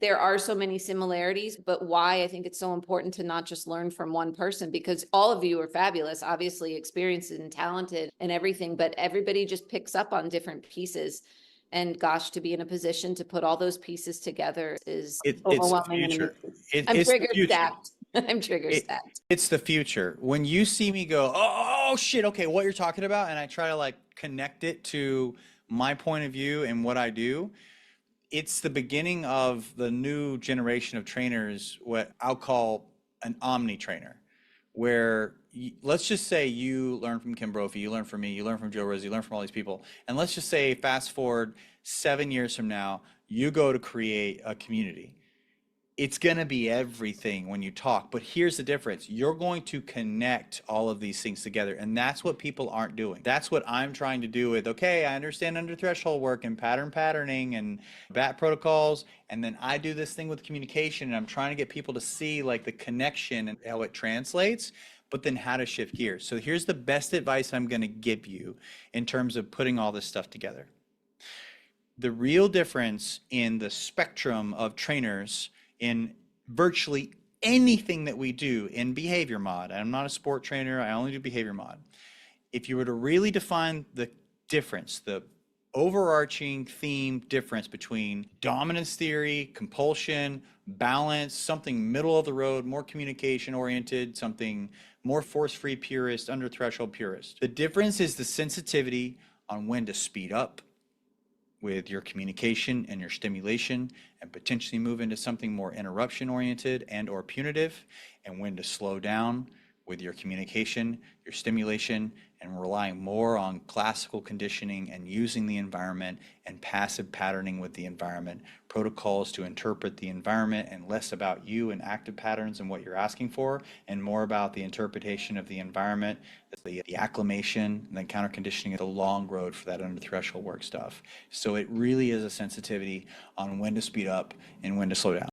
there are so many similarities, but why I think it's so important to not just learn from one person, because all of you are fabulous, obviously experienced and talented and everything, but everybody just picks up on different pieces. And gosh, to be in a position to put all those pieces together is It's the overwhelming and future. amazing. I'm It's the trigger future. stacked. I'm trigger It, stacked. it's the future. When you see me go, oh shit, okay, what you're talking about, and I try to like connect it to my point of view and what I do, it's the beginning of the new generation of trainers, what I'll call an Omni trainer, where let's just say you learn from Kim Brophy, you learn from me, you learn from Joe Rose, you learn from all these people, and let's just say fast forward 7 years from now, you go to create a community. It's going to be everything when you talk, but here's the difference. You're going to connect all of these things together, and that's what people aren't doing. That's what I'm trying to do with, okay, I understand under threshold work and patterning and bat protocols, and then I do this thing with communication, and I'm trying to get people to see like the connection and how it translates, but then how to shift gears. So here's the best advice I'm going to give you in terms of putting all this stuff together. The real difference in the spectrum of trainers in virtually anything that we do in behavior mod. I'm not a sport trainer, I only do behavior mod. If you were to really define the difference, the overarching theme difference between dominance theory, compulsion, balance, something middle of the road, more communication oriented, something more force-free purist, under threshold purist. The difference is the sensitivity on when to speed up with your communication and your stimulation and potentially move into something more interruption oriented and or punitive, and when to slow down with your communication, your stimulation, and relying more on classical conditioning and using the environment and passive patterning with the environment, protocols to interpret the environment, and less about you and active patterns and what you're asking for, and more about the interpretation of the environment, the acclimation, and then counter conditioning, the long road for that under threshold work stuff. So it really is a sensitivity on when to speed up and when to slow down.